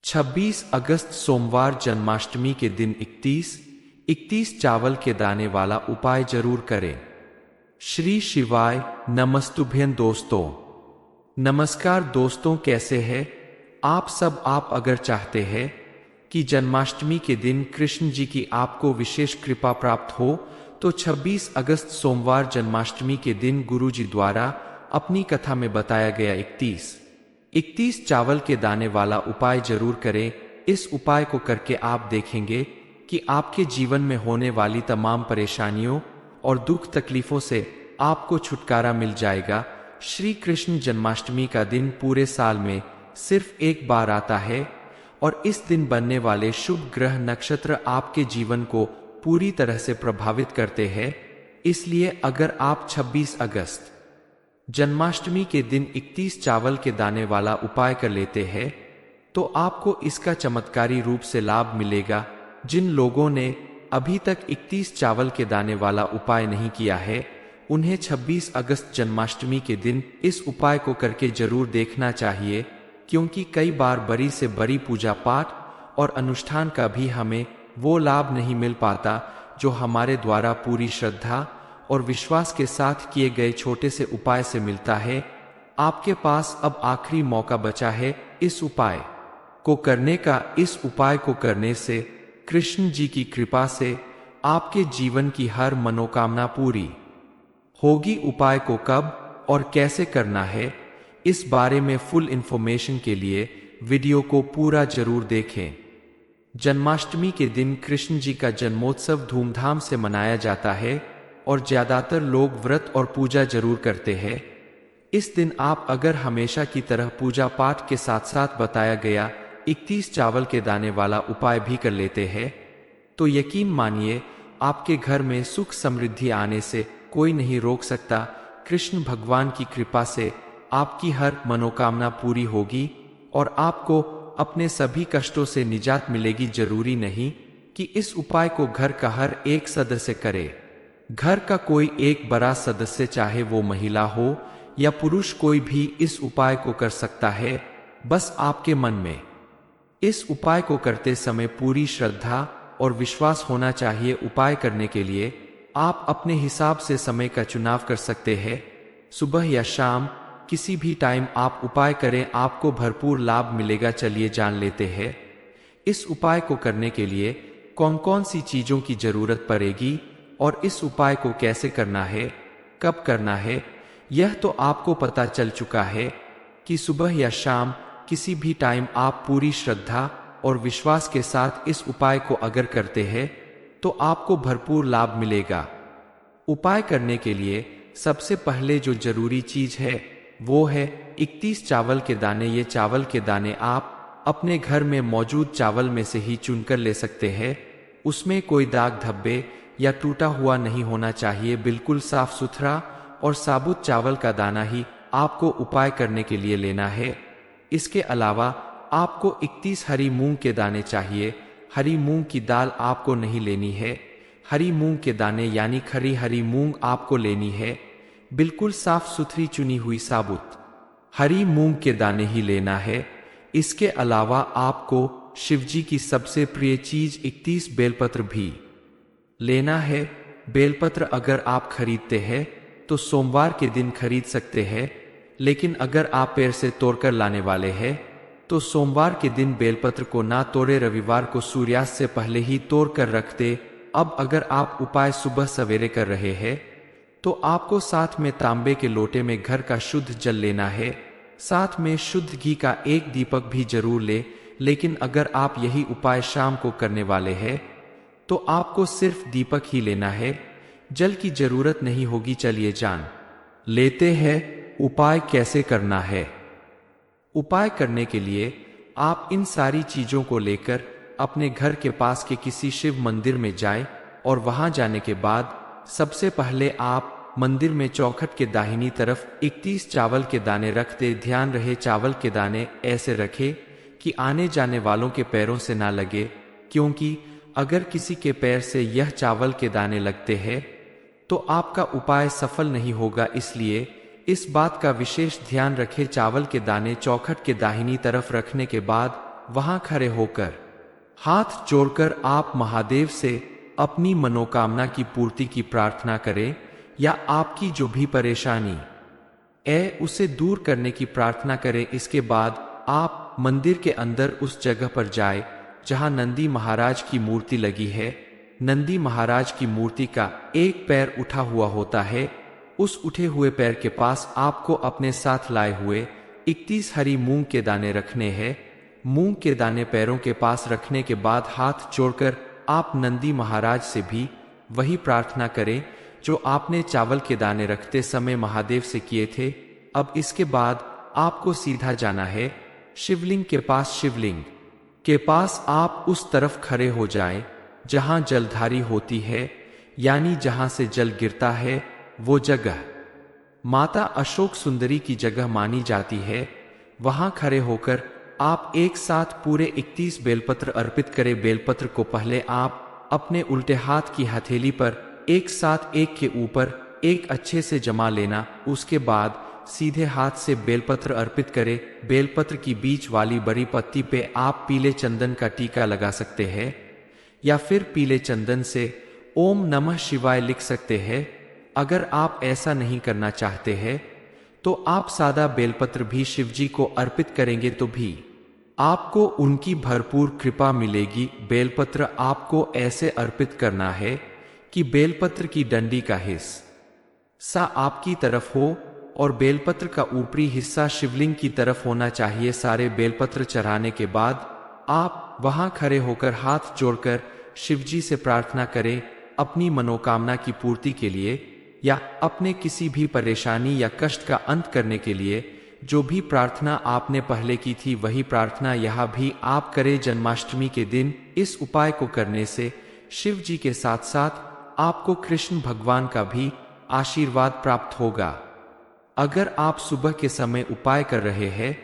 26 अगस्त सोमवार जन्माष्टमी के दिन 21 चावल के दाने वाला उपाय जरूर करें। श्री शिवाय नमस्तुभ्यं दोस्तों। नमस्कार दोस्तों, कैसे हैं आप सब। आप अगर चाहते हैं कि जन्माष्टमी के दिन कृष्ण जी की आपको विशेष कृपा प्राप्त हो तो 26 अगस्त सोमवार जन्माष्टमी के दिन गुरु जी द्वारा अपनी कथा में बताया गया 21 चावल के दाने वाला उपाय जरूर करें। इस उपाय को करके आप देखेंगे कि आपके जीवन में होने वाली तमाम परेशानियों और दुख तकलीफों से आपको छुटकारा मिल जाएगा। श्री कृष्ण जन्माष्टमी का दिन पूरे साल में सिर्फ एक बार आता है और इस दिन बनने वाले शुभ ग्रह नक्षत्र आपके जीवन को पूरी तरह से प्रभावित करते हैं। इसलिए अगर आप 26 अगस्त जन्माष्टमी के दिन 21 चावल के दाने वाला उपाय कर लेते हैं तो आपको इसका चमत्कारी रूप से लाभ मिलेगा। जिन लोगों ने अभी तक 21 चावल के दाने वाला उपाय नहीं किया है उन्हें 26 अगस्त जन्माष्टमी के दिन इस उपाय को करके जरूर देखना चाहिए, क्योंकि कई बार बड़ी से बड़ी पूजा पाठ और अनुष्ठान का भी हमें वो लाभ नहीं मिल पाता जो हमारे द्वारा पूरी श्रद्धा और विश्वास के साथ किए गए छोटे से उपाय से मिलता है। आपके पास अब आखिरी मौका बचा है इस उपाय को करने का। इस उपाय को करने से कृष्ण जी की कृपा से आपके जीवन की हर मनोकामना पूरी होगी। उपाय को कब और कैसे करना है, इस बारे में फुल इंफॉर्मेशन के लिए वीडियो को पूरा जरूर देखें। जन्माष्टमी के दिन कृष्ण जी का जन्मोत्सव धूमधाम से मनाया जाता है और ज्यादातर लोग व्रत और पूजा जरूर करते हैं। इस दिन आप अगर हमेशा की तरह पूजा पाठ के साथ साथ बताया गया 21 चावल के दाने वाला उपाय भी कर लेते हैं तो यकीन मानिए आपके घर में सुख समृद्धि आने से कोई नहीं रोक सकता। कृष्ण भगवान की कृपा से आपकी हर मनोकामना पूरी होगी और आपको अपने सभी कष्टों से निजात मिलेगी। जरूरी नहीं कि इस उपाय को घर का हर एक सदस्य करे। घर का कोई एक बड़ा सदस्य, चाहे वो महिला हो या पुरुष, कोई भी इस उपाय को कर सकता है। बस आपके मन में इस उपाय को करते समय पूरी श्रद्धा और विश्वास होना चाहिए। उपाय करने के लिए आप अपने हिसाब से समय का चुनाव कर सकते हैं। सुबह या शाम किसी भी टाइम आप उपाय करें, आपको भरपूर लाभ मिलेगा। चलिए जान लेते हैं इस उपाय को करने के लिए कौन कौन सी चीजों की जरूरत पड़ेगी और इस उपाय को कैसे करना है, कब करना है। यह तो आपको पता चल चुका है कि सुबह या शाम किसी भी टाइम आप पूरी श्रद्धा और विश्वास के साथ इस उपाय को अगर करते हैं तो आपको भरपूर लाभ मिलेगा। उपाय करने के लिए सबसे पहले जो जरूरी चीज है वो है 21 चावल के दाने। ये चावल के दाने आप अपने घर में मौजूद चावल में से ही चुनकर ले सकते हैं। उसमें कोई दाग धब्बे या टूटा हुआ नहीं होना चाहिए। बिल्कुल साफ सुथरा और साबुत चावल का दाना ही आपको उपाय करने के लिए लेना है। इसके अलावा आपको 31 हरी मूंग के दाने चाहिए। हरी मूंग की दाल आपको नहीं लेनी है। हरी मूंग के दाने यानी खरी हरी मूंग आपको लेनी है। बिल्कुल साफ सुथरी चुनी हुई साबुत हरी मूंग के दाने ही लेना है। इसके अलावा आपको शिवजी की सबसे प्रिय चीज 31 बेलपत्र भी लेना है। बेलपत्र अगर आप खरीदते हैं तो सोमवार के दिन खरीद सकते हैं, लेकिन अगर आप पेड़ से तोड़कर लाने वाले हैं तो सोमवार के दिन बेलपत्र को ना तोड़े, रविवार को सूर्यास्त से पहले ही तोड़ कर रख दे। अब अगर आप उपाय सुबह सवेरे कर रहे हैं तो आपको साथ में तांबे के लोटे में घर का शुद्ध जल लेना है। साथ में शुद्ध घी का एक दीपक भी जरूर ले। लेकिन अगर आप यही उपाय शाम को करने वाले हैं तो आपको सिर्फ दीपक ही लेना है, जल की जरूरत नहीं होगी। चलिए जान लेते हैं उपाय कैसे करना है। उपाय करने के लिए आप इन सारी चीजों को लेकर अपने घर के पास के किसी शिव मंदिर में जाएं और वहां जाने के बाद सबसे पहले आप मंदिर में चौखट के दाहिनी तरफ 31 चावल के दाने रख दे। ध्यान रहे चावल के दाने ऐसे रखे कि आने जाने वालों के पैरों से ना लगे, क्योंकि अगर किसी के पैर से यह चावल के दाने लगते हैं तो आपका उपाय सफल नहीं होगा। इसलिए इस बात का विशेष ध्यान रखें। चावल के दाने चौखट के दाहिनी तरफ रखने के बाद वहां खड़े होकर हाथ जोड़कर आप महादेव से अपनी मनोकामना की पूर्ति की प्रार्थना करें या आपकी जो भी परेशानी उसे दूर करने की प्रार्थना करें। इसके बाद आप मंदिर के अंदर उस जगह पर जाए जहां नंदी महाराज की मूर्ति लगी है। नंदी महाराज की मूर्ति का एक पैर उठा हुआ होता है। उस उठे हुए पैर के पास आपको अपने साथ लाए हुए 31 हरी मूंग के दाने रखने हैं। मूंग के दाने पैरों के पास रखने के बाद हाथ जोड़कर आप नंदी महाराज से भी वही प्रार्थना करें जो आपने चावल के दाने रखते समय महादेव से किए थे। अब इसके बाद आपको सीधा जाना है शिवलिंग के पास। शिवलिंग के पास आप उस तरफ खड़े हो जाएं जहां जलधारी होती है, यानी जहां से जल गिरता है। वो जगह माता अशोक सुंदरी की जगह मानी जाती है। वहां खड़े होकर आप एक साथ पूरे 31 बेलपत्र अर्पित करें। बेलपत्र को पहले आप अपने उल्टे हाथ की हथेली पर एक साथ एक के ऊपर एक अच्छे से जमा लेना। उसके बाद सीधे हाथ से बेलपत्र अर्पित करें। बेलपत्र की बीच वाली बड़ी पत्ती पे आप पीले चंदन का टीका लगा सकते हैं या फिर पीले चंदन से ओम नमः शिवाय लिख सकते हैं। अगर आप ऐसा नहीं करना चाहते हैं तो आप सादा बेलपत्र भी शिवजी को अर्पित करेंगे तो भी आपको उनकी भरपूर कृपा मिलेगी। बेलपत्र आपको ऐसे अर्पित करना है कि बेलपत्र की डंडी का हिस्सा आपकी तरफ हो और बेलपत्र का ऊपरी हिस्सा शिवलिंग की तरफ होना चाहिए। सारे बेलपत्र चढ़ाने के बाद आप वहां खड़े होकर हाथ जोड़कर शिवजी से प्रार्थना करें अपनी मनोकामना की पूर्ति के लिए या अपने किसी भी परेशानी या कष्ट का अंत करने के लिए। जो भी प्रार्थना आपने पहले की थी वही प्रार्थना यहाँ भी आप करें। जन्माष्टमी के दिन इस उपाय को करने से शिव जी के साथ साथ आपको कृष्ण भगवान का भी आशीर्वाद प्राप्त होगा। अगर आप सुबह के समय उपाय कर रहे हैं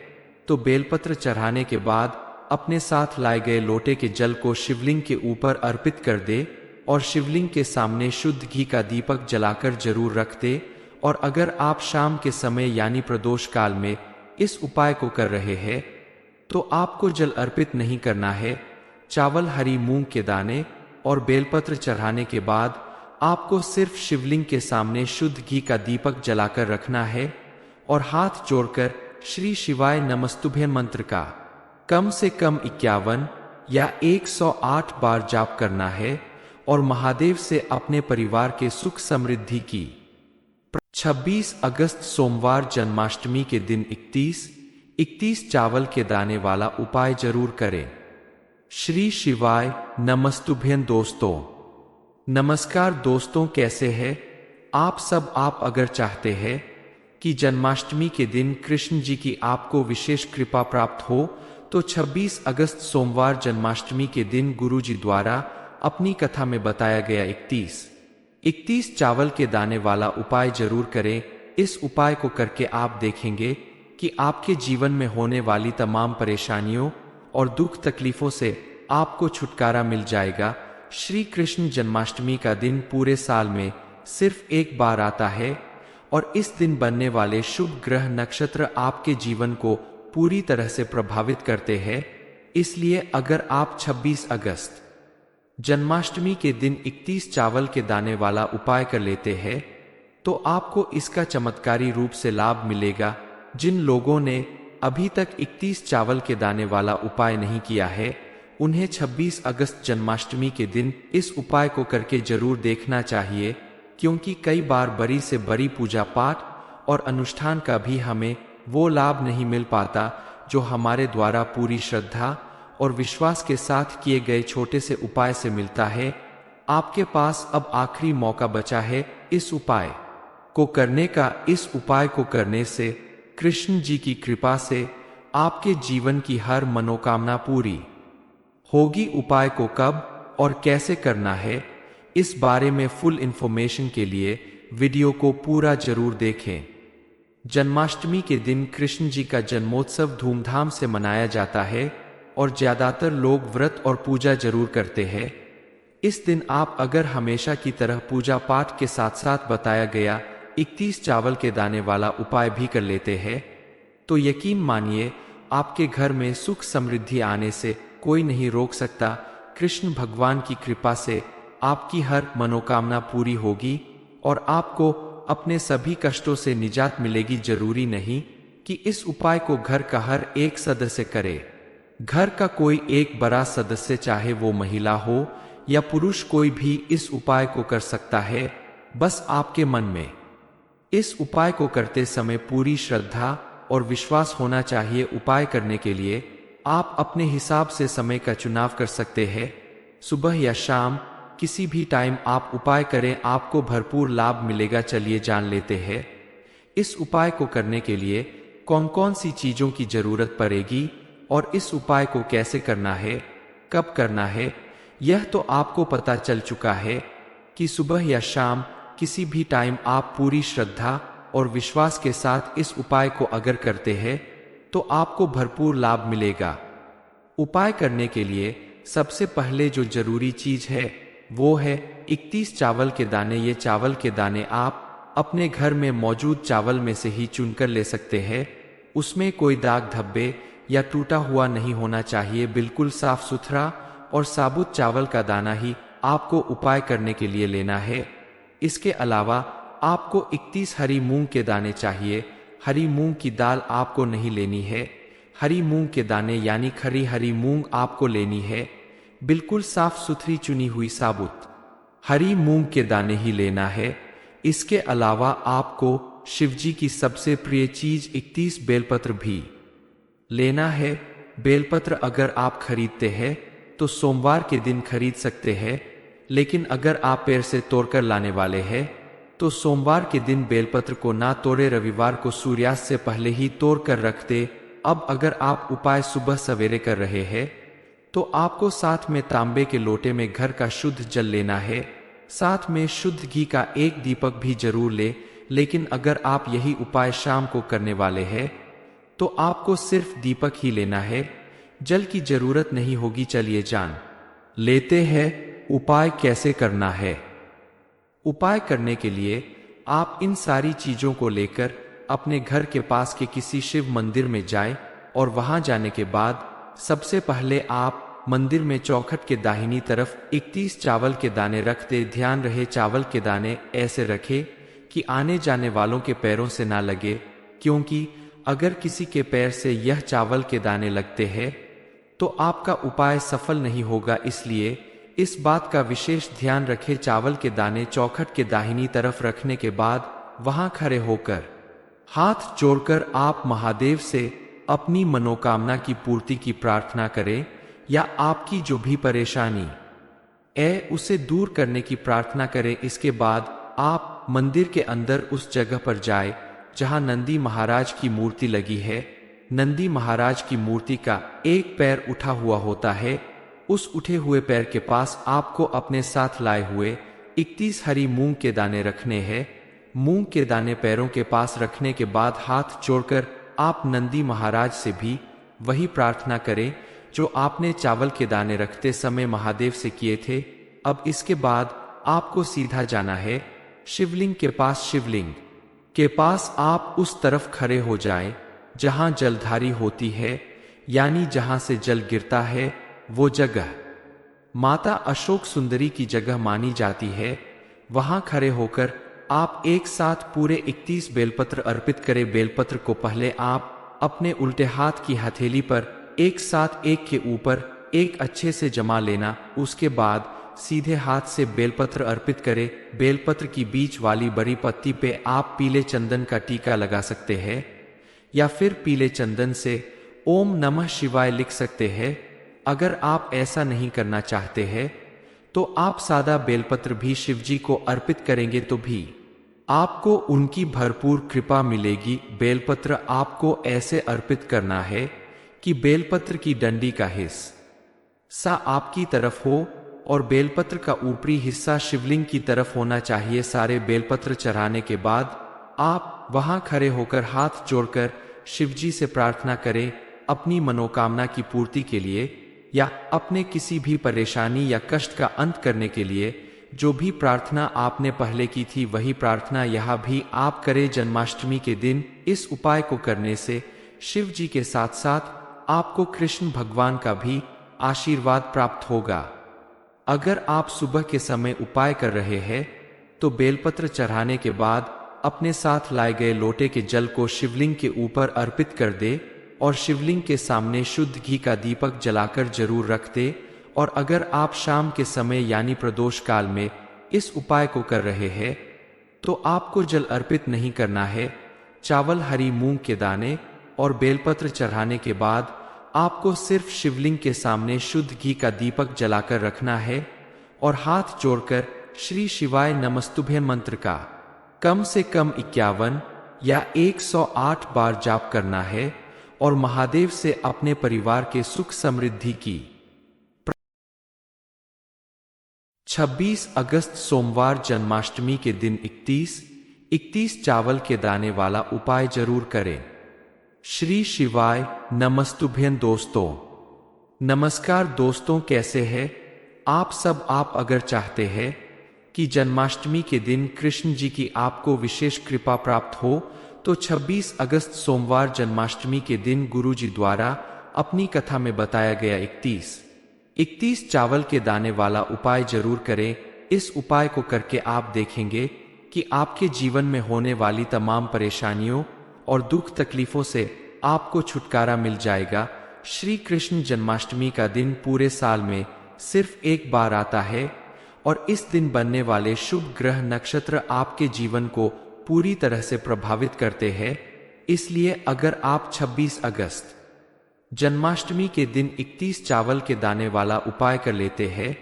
तो बेलपत्र चढ़ाने के बाद अपने साथ लाए गए लोटे के जल को शिवलिंग के ऊपर अर्पित कर दे और शिवलिंग के सामने शुद्ध घी का दीपक जलाकर जरूर रख दे। और अगर आप शाम के समय यानी प्रदोष काल में इस उपाय को कर रहे हैं तो आपको जल अर्पित नहीं करना है। चावल, हरी मूंग के दाने और बेलपत्र चढ़ाने के बाद आपको सिर्फ शिवलिंग के सामने शुद्ध घी का दीपक जलाकर रखना है और हाथ जोड़कर श्री शिवाय नमस्तुभ्यं मंत्र का कम से कम 51 या 108 बार जाप करना है और महादेव से अपने परिवार के सुख समृद्धि की 26 अगस्त सोमवार जन्माष्टमी के दिन 31 चावल के दाने वाला उपाय जरूर करें। श्री शिवाय नमस्तुभ्यं दोस्तों। नमस्कार दोस्तों, कैसे हैं आप सब। आप अगर चाहते हैं कि जन्माष्टमी के दिन कृष्ण जी की आपको विशेष कृपा प्राप्त हो तो 26 अगस्त सोमवार जन्माष्टमी के दिन गुरु जी द्वारा अपनी कथा में बताया गया 31 चावल के दाने वाला उपाय जरूर करें। इस उपाय को करके आप देखेंगे कि आपके जीवन में होने वाली तमाम परेशानियों और दुख तकलीफों से आपको छुटकारा मिल जाएगा। श्री कृष्ण जन्माष्टमी का दिन पूरे साल में सिर्फ एक बार आता है और इस दिन बनने वाले शुभ ग्रह नक्षत्र आपके जीवन को पूरी तरह से प्रभावित करते हैं। इसलिए अगर आप 26 अगस्त जन्माष्टमी के दिन 31 चावल के दाने वाला उपाय कर लेते हैं तो आपको इसका चमत्कारी रूप से लाभ मिलेगा। जिन लोगों ने अभी तक 31 चावल के दाने वाला उपाय नहीं किया है उन्हें 26 अगस्त जन्माष्टमी के दिन इस उपाय को करके जरूर देखना चाहिए, क्योंकि कई बार बड़ी से बड़ी पूजा पाठ और अनुष्ठान का भी हमें वो लाभ नहीं मिल पाता जो हमारे द्वारा पूरी श्रद्धा और विश्वास के साथ किए गए छोटे से उपाय से मिलता है। आपके पास अब आखिरी मौका बचा है इस उपाय को करने का। इस उपाय को करने से कृष्ण जी की कृपा से आपके जीवन की हर मनोकामना पूरी होगी। उपाय को कब और कैसे करना है इस बारे में फुल इंफॉर्मेशन के लिए वीडियो को पूरा जरूर देखें। जन्माष्टमी के दिन कृष्ण जी का जन्मोत्सव धूमधाम से मनाया जाता है और ज्यादातर लोग व्रत और पूजा जरूर करते हैं। इस दिन आप अगर हमेशा की तरह पूजा पाठ के साथ साथ बताया गया 31 चावल के दाने वाला उपाय भी कर लेते हैं तो यकीन मानिए आपके घर में सुख समृद्धि आने से कोई नहीं रोक सकता। कृष्ण भगवान की कृपा से आपकी हर मनोकामना पूरी होगी और आपको अपने सभी कष्टों से निजात मिलेगी। जरूरी नहीं कि इस उपाय को घर का हर एक सदस्य करे। घर का कोई एक बड़ा सदस्य, चाहे वो महिला हो या पुरुष, कोई भी इस उपाय को कर सकता है। बस आपके मन में इस उपाय को करते समय पूरी श्रद्धा और विश्वास होना चाहिए। उपाय करने के लिए आप अपने हिसाब से समय का चुनाव कर सकते हैं। सुबह या शाम, किसी भी टाइम आप उपाय करें, आपको भरपूर लाभ मिलेगा। चलिए जान लेते हैं इस उपाय को करने के लिए कौन कौन सी चीजों की जरूरत पड़ेगी और इस उपाय को कैसे करना है, कब करना है। यह तो आपको पता चल चुका है कि सुबह या शाम, किसी भी टाइम आप पूरी श्रद्धा और विश्वास के साथ इस उपाय को अगर करते हैं तो आपको भरपूर लाभ मिलेगा। उपाय करने के लिए सबसे पहले जो जरूरी चीज है वो है 31 चावल के दाने। ये चावल के दाने आप अपने घर में मौजूद चावल में से ही चुनकर ले सकते हैं। उसमें कोई दाग धब्बे या टूटा हुआ नहीं होना चाहिए। बिल्कुल साफ सुथरा और साबुत चावल का दाना ही आपको उपाय करने के लिए लेना है। इसके अलावा आपको 31 हरी मूंग के दाने चाहिए। हरी मूंग की दाल आपको नहीं लेनी है। हरी मूंग के दाने यानी खरी हरी मूंग आपको लेनी है। बिल्कुल साफ सुथरी चुनी हुई साबुत हरी मूंग के दाने ही लेना है। इसके अलावा आपको शिवजी की सबसे प्रिय चीज 31 बेलपत्र भी लेना है। बेलपत्र अगर आप खरीदते हैं तो सोमवार के दिन खरीद सकते हैं, लेकिन अगर आप पेड़ से तोड़कर लाने वाले हैं तो सोमवार के दिन बेलपत्र को ना तोड़े, रविवार को सूर्यास्त से पहले ही तोड़ कर रख दे। अब अगर आप उपाय सुबह सवेरे कर रहे हैं तो आपको साथ में तांबे के लोटे में घर का शुद्ध जल लेना है। साथ में शुद्ध घी का एक दीपक भी जरूर ले। लेकिन अगर आप यही उपाय शाम को करने वाले हैं तो आपको सिर्फ दीपक ही लेना है, जल की जरूरत नहीं होगी। चलिए जान लेते हैं उपाय कैसे करना है। उपाय करने के लिए आप इन सारी चीजों को लेकर अपने घर के पास के किसी शिव मंदिर में जाएं और वहां जाने के बाद सबसे पहले आप मंदिर में चौखट के दाहिनी तरफ 31 चावल के दाने रख दे। ध्यान रहे चावल के दाने ऐसे रखे कि आने जाने वालों के पैरों से ना लगे, क्योंकि अगर किसी के पैर से यह चावल के दाने लगते हैं तो आपका उपाय सफल नहीं होगा। इसलिए इस बात का विशेष ध्यान रखें। चावल के दाने चौखट के दाहिनी तरफ रखने के बाद वहां खड़े होकर हाथ जोड़कर आप महादेव से अपनी मनोकामना की पूर्ति की प्रार्थना करें या आपकी जो भी परेशानी है उसे दूर करने की प्रार्थना करें। इसके बाद आप मंदिर के अंदर उस जगह पर जाए जहां नंदी महाराज की मूर्ति लगी है। नंदी महाराज की मूर्ति का एक पैर उठा हुआ होता है। उस उठे हुए पैर के पास आपको अपने साथ लाए हुए 31 हरी मूंग के दाने रखने हैं। मूंग के दाने पैरों के पास रखने के बाद हाथ जोड़कर आप नंदी महाराज से भी वही प्रार्थना करें जो आपने चावल के दाने रखते समय महादेव से किए थे। अब इसके बाद आपको सीधा जाना है शिवलिंग के पास। शिवलिंग के पास आप उस तरफ खड़े हो जाएं जहां जलधारी होती है, यानी जहां से जल गिरता है। वो जगह माता अशोक सुंदरी की जगह मानी जाती है। वहां खड़े होकर आप एक साथ पूरे 31 बेलपत्र अर्पित करें। बेलपत्र को पहले आप अपने उल्टे हाथ की हथेली पर एक साथ एक के ऊपर एक अच्छे से जमा लेना। उसके बाद सीधे हाथ से बेलपत्र अर्पित करें। बेलपत्र की बीच वाली बड़ी पत्ती पे आप पीले चंदन का टीका लगा सकते हैं या फिर पीले चंदन से ओम नमः शिवाय लिख सकते हैं। अगर आप ऐसा नहीं करना चाहते हैं तो आप सादा बेलपत्र भी शिवजी को अर्पित करेंगे तो भी आपको उनकी भरपूर कृपा मिलेगी। बेलपत्र आपको ऐसे अर्पित करना है कि बेलपत्र की डंडी का हिस्सा आपकी तरफ हो और बेलपत्र का ऊपरी हिस्सा शिवलिंग की तरफ होना चाहिए। सारे बेलपत्र चढ़ाने के बाद आप वहां खड़े होकर हाथ जोड़कर शिवजी से प्रार्थना करें अपनी मनोकामना की पूर्ति के लिए या अपने किसी भी परेशानी या कष्ट का अंत करने के लिए। जो भी प्रार्थना आपने पहले की थी वही प्रार्थना यहाँ भी आप करें। जन्माष्टमी के दिन इस उपाय को करने से शिव जी के साथ साथ आपको कृष्ण भगवान का भी आशीर्वाद प्राप्त होगा। अगर आप सुबह के समय उपाय कर रहे हैं तो बेलपत्र चढ़ाने के बाद अपने साथ लाए गए लोटे के जल को शिवलिंग के ऊपर अर्पित कर दे और शिवलिंग के सामने शुद्ध घी का दीपक जलाकर जरूर रख दे। और अगर आप शाम के समय यानी प्रदोष काल में इस उपाय को कर रहे हैं तो आपको जल अर्पित नहीं करना है। चावल, हरी मूंग के दाने और बेलपत्र चढ़ाने के बाद आपको सिर्फ शिवलिंग के सामने शुद्ध घी का दीपक जलाकर रखना है और हाथ जोड़कर श्री शिवाय नमस्तुभ्यं मंत्र का कम से कम 51 या 108 बार जाप करना है और महादेव से अपने परिवार के सुख समृद्धि की 26 अगस्त सोमवार जन्माष्टमी के दिन 31 चावल के दाने वाला उपाय जरूर करें। श्री शिवाय नमस्तुभ्यं दोस्तों। नमस्कार दोस्तों, कैसे हैं आप सब। आप अगर चाहते हैं कि जन्माष्टमी के दिन कृष्ण जी की आपको विशेष कृपा प्राप्त हो तो 26 अगस्त सोमवार जन्माष्टमी के दिन गुरु जी द्वारा अपनी कथा में बताया गया 31 चावल के दाने वाला उपाय जरूर करें। इस उपाय को करके आप देखेंगे कि आपके जीवन में होने वाली तमाम परेशानियों और दुख तकलीफों से आपको छुटकारा मिल जाएगा। श्री कृष्ण जन्माष्टमी का दिन पूरे साल में सिर्फ एक बार आता है और इस दिन बनने वाले शुभ ग्रह नक्षत्र आपके जीवन को पूरी तरह से प्रभावित करते हैं। इसलिए अगर आप 26 अगस्त जन्माष्टमी के दिन 31 चावल के दाने वाला उपाय कर लेते हैं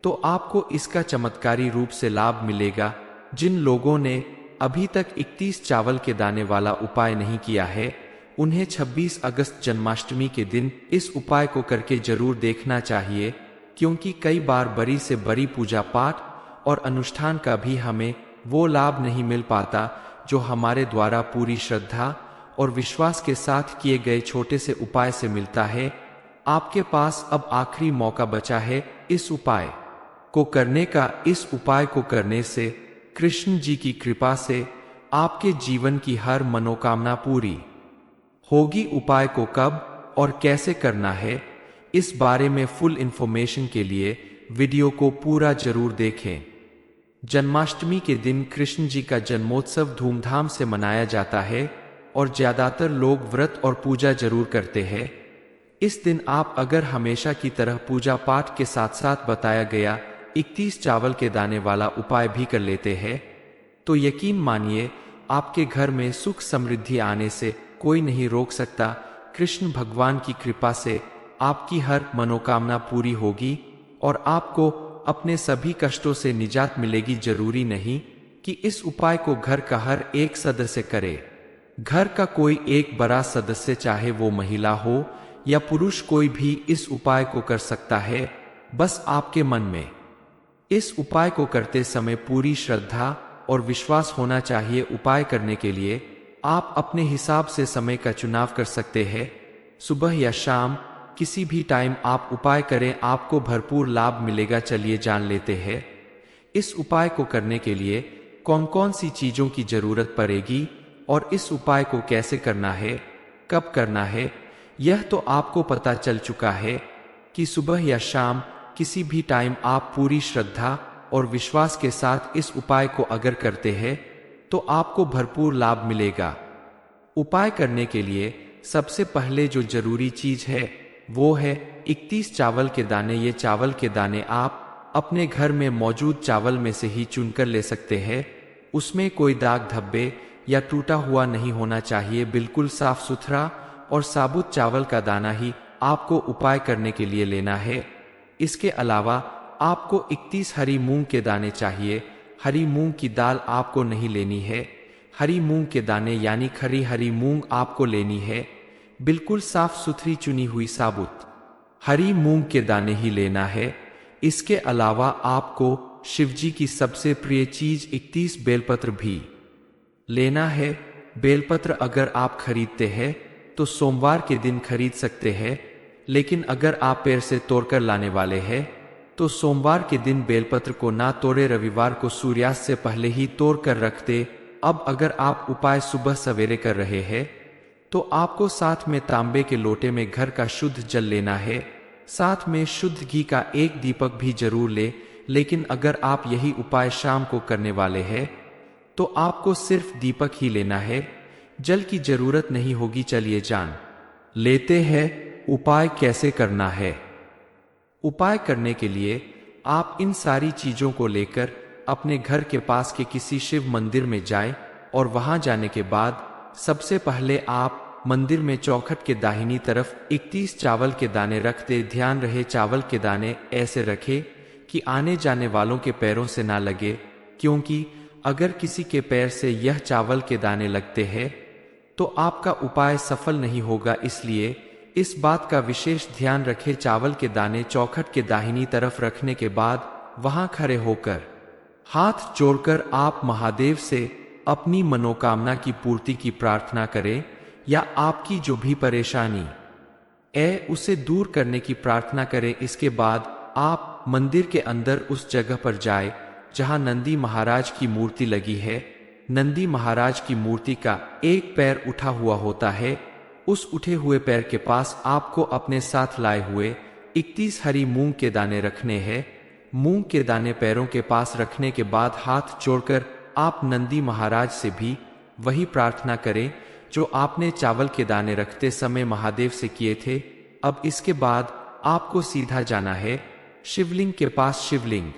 तो आपको इसका चमत्कारी रूप से लाभ मिलेगा। जिन लोगों ने अभी तक 31 चावल के दाने वाला उपाय नहीं किया है उन्हें 26 अगस्त जन्माष्टमी के दिन इस उपाय को करके जरूर देखना चाहिए, क्योंकि कई बार बड़ी से बड़ी पूजा पाठ और अनुष्ठान का भी हमें वो लाभ नहीं मिल पाता जो हमारे द्वारा पूरी श्रद्धा और विश्वास के साथ किए गए छोटे से उपाय से मिलता है। आपके पास अब आखिरी मौका बचा है इस उपाय को करने का। इस उपाय को करने से कृष्ण जी की कृपा से आपके जीवन की हर मनोकामना पूरी होगी। उपाय को कब और कैसे करना है इस बारे में फुल इंफॉर्मेशन के लिए वीडियो को पूरा जरूर देखें। जन्माष्टमी के दिन कृष्ण जी का जन्मोत्सव धूमधाम से मनाया जाता है और ज्यादातर लोग व्रत और पूजा जरूर करते हैं। इस दिन आप अगर हमेशा की तरह पूजा पाठ के साथ साथ बताया गया 31 चावल के दाने वाला उपाय भी कर लेते हैं तो यकीन मानिए आपके घर में सुख समृद्धि आने से कोई नहीं रोक सकता। कृष्ण भगवान की कृपा से आपकी हर मनोकामना पूरी होगी और आपको अपने सभी कष्टों से निजात मिलेगी। जरूरी नहीं कि इस उपाय को घर का हर एक सदस्य करे। घर का कोई एक बड़ा सदस्य, चाहे वो महिला हो या पुरुष, कोई भी इस उपाय को कर सकता है। बस आपके मन में इस उपाय को करते समय पूरी श्रद्धा और विश्वास होना चाहिए। उपाय करने के लिए आप अपने हिसाब से समय का चुनाव कर सकते हैं। सुबह या शाम, किसी भी टाइम आप उपाय करें, आपको भरपूर लाभ मिलेगा। चलिए जान लेते हैं इस उपाय को करने के लिए कौन कौन सी चीजों की जरूरत पड़ेगी और इस उपाय को कैसे करना है, कब करना है। यह तो आपको पता चल चुका है कि सुबह या शाम किसी भी टाइम आप पूरी श्रद्धा और विश्वास के साथ इस उपाय को अगर करते हैं तो आपको भरपूर लाभ मिलेगा। उपाय करने के लिए सबसे पहले जो जरूरी चीज है वो है 31 चावल के दाने। ये चावल के दाने आप अपने घर में मौजूद चावल में से ही चुनकर ले सकते हैं। उसमें कोई दाग धब्बे या टूटा हुआ नहीं होना चाहिए। बिल्कुल साफ सुथरा और साबुत चावल का दाना ही आपको उपाय करने के लिए लेना है। इसके अलावा आपको 31 हरी मूंग के दाने चाहिए। हरी मूंग की दाल आपको नहीं लेनी है। हरी मूंग के दाने यानी खरी हरी मूंग आपको लेनी है। बिल्कुल साफ सुथरी चुनी हुई साबुत हरी मूंग के दाने ही लेना है। इसके अलावा आपको शिवजी की सबसे प्रिय चीज 31 बेलपत्र भी लेना है। बेलपत्र अगर आप खरीदते हैं तो सोमवार के दिन खरीद सकते हैं, लेकिन अगर आप पेड़ से तोड़कर लाने वाले हैं तो सोमवार के दिन बेलपत्र को ना तोड़े, रविवार को सूर्यास्त से पहले ही तोड़ कर रख दे। अब अगर आप उपाय सुबह सवेरे कर रहे हैं तो आपको साथ में तांबे के लोटे में घर का शुद्ध जल लेना है। साथ में शुद्ध घी का एक दीपक भी जरूर ले। लेकिन अगर आप यही उपाय शाम को करने वाले हैं तो आपको सिर्फ दीपक ही लेना है, जल की जरूरत नहीं होगी। चलिए जान लेते हैं उपाय कैसे करना है। उपाय करने के लिए आप इन सारी चीजों को लेकर अपने घर के पास के किसी शिव मंदिर में जाएं और वहां जाने के बाद सबसे पहले आप मंदिर में चौखट के दाहिनी तरफ 31 चावल के दाने रख दे। ध्यान रहे चावल के दाने ऐसे रखे कि आने जाने वालों के पैरों से ना लगे, क्योंकि अगर किसी के पैर से यह चावल के दाने लगते हैं तो आपका उपाय सफल नहीं होगा। इसलिए इस बात का विशेष ध्यान रखें। चावल के दाने चौखट के दाहिनी तरफ रखने के बाद वहां खड़े होकर हाथ जोड़कर आप महादेव से अपनी मनोकामना की पूर्ति की प्रार्थना करें या आपकी जो भी परेशानी है उसे दूर करने की प्रार्थना करें। इसके बाद आप मंदिर के अंदर उस जगह पर जाएं जहां नंदी महाराज की मूर्ति लगी है। नंदी महाराज की मूर्ति का एक पैर उठा हुआ होता है। उस उठे हुए पैर के पास आपको अपने साथ लाए हुए 31 हरी मूंग के दाने रखने हैं। मूंग के दाने पैरों के पास रखने के बाद हाथ जोड़कर आप नंदी महाराज से भी वही प्रार्थना करें जो आपने चावल के दाने रखते समय महादेव से किए थे। अब इसके बाद आपको सीधा जाना है शिवलिंग के पास। शिवलिंग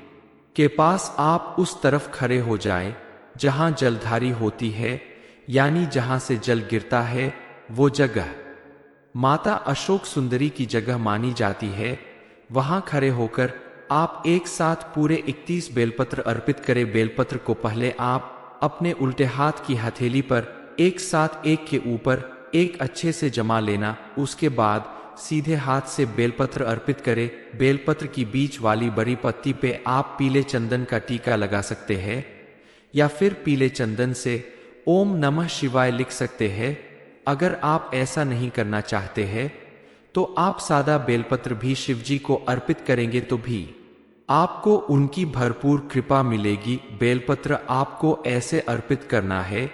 के पास आप उस तरफ खड़े हो जाएं जहां जलधारी होती है, यानी जहां से जल गिरता है वो जगह माता अशोक सुंदरी की जगह मानी जाती है। वहां खड़े होकर आप एक साथ पूरे 31 बेलपत्र अर्पित करें। बेलपत्र को पहले आप अपने उल्टे हाथ की हथेली पर एक साथ एक के ऊपर एक अच्छे से जमा लेना। उसके बाद सीधे हाथ से बेलपत्र अर्पित करें। बेलपत्र की बीच वाली बड़ी पत्ती पे आप पीले चंदन का टीका लगा सकते हैं या फिर पीले चंदन से ओम नमः शिवाय लिख सकते हैं। अगर आप ऐसा नहीं करना चाहते हैं तो आप सादा बेलपत्र भी शिवजी को अर्पित करेंगे तो भी आपको उनकी भरपूर कृपा मिलेगी। बेलपत्र आपको ऐसे अर्पित करना है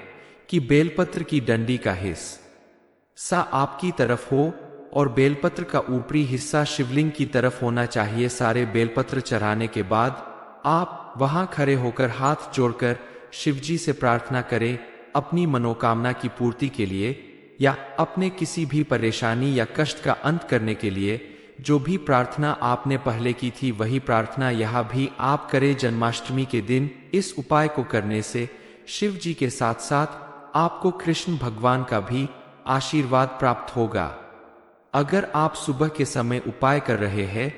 कि बेलपत्र की डंडी का हिस्सा आपकी तरफ हो और बेलपत्र का ऊपरी हिस्सा शिवलिंग की तरफ होना चाहिए। सारे बेलपत्र चढ़ाने के बाद आप वहां खड़े होकर हाथ जोड़कर शिवजी से प्रार्थना करें अपनी मनोकामना की पूर्ति के लिए या अपने किसी भी परेशानी या कष्ट का अंत करने के लिए। जो भी प्रार्थना आपने पहले की थी वही प्रार्थना यहाँ भी आप करें। जन्माष्टमी के दिन इस उपाय को करने से शिव जी के साथ साथ आपको कृष्ण भगवान का भी आशीर्वाद प्राप्त होगा। अगर आप सुबह के समय उपाय कर रहे हैं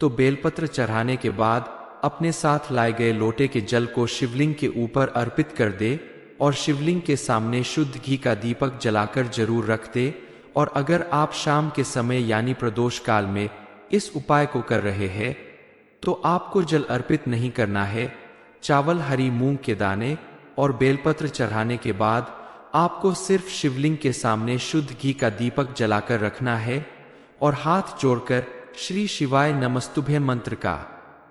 तो बेलपत्र चढ़ाने के बाद अपने साथ लाए गए लोटे के जल को शिवलिंग के ऊपर अर्पित कर दे और शिवलिंग के सामने शुद्ध घी का दीपक जलाकर जरूर रख दे। और अगर आप शाम के समय यानी प्रदोष काल में इस उपाय को कर रहे हैं तो आपको जल अर्पित नहीं करना है। चावल, हरी मूंग के दाने और बेलपत्र चढ़ाने के बाद आपको सिर्फ शिवलिंग के सामने शुद्ध घी का दीपक जलाकर रखना है और हाथ जोड़कर श्री शिवाय नमस्तुभ्यं मंत्र का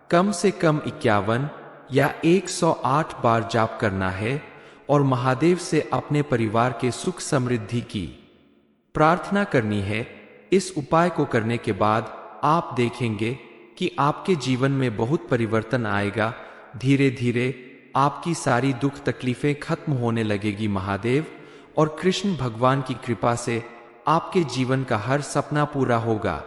कम से कम 51 या 108 बार जाप करना है और महादेव से अपने परिवार के सुख समृद्धि की प्रार्थना करनी है। इस उपाय को करने के बाद आप देखेंगे कि आपके जीवन में बहुत परिवर्तन आएगा। धीरे धीरे आपकी सारी दुख तकलीफें खत्म होने लगेगी। महादेव और कृष्ण भगवान की कृपा से आपके जीवन का हर सपना पूरा होगा।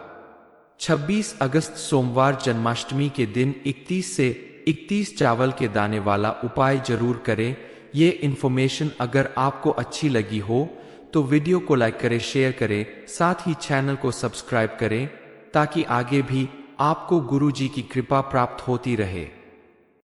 26 अगस्त सोमवार जन्माष्टमी के दिन 31 से 31 चावल के दाने वाला उपाय जरूर करें। ये इन्फॉर्मेशन अगर आपको अच्छी लगी हो तो वीडियो को लाइक करें, शेयर करें, साथ ही चैनल को सब्सक्राइब करें ताकि आगे भी आपको गुरु जी की कृपा प्राप्त होती रहे।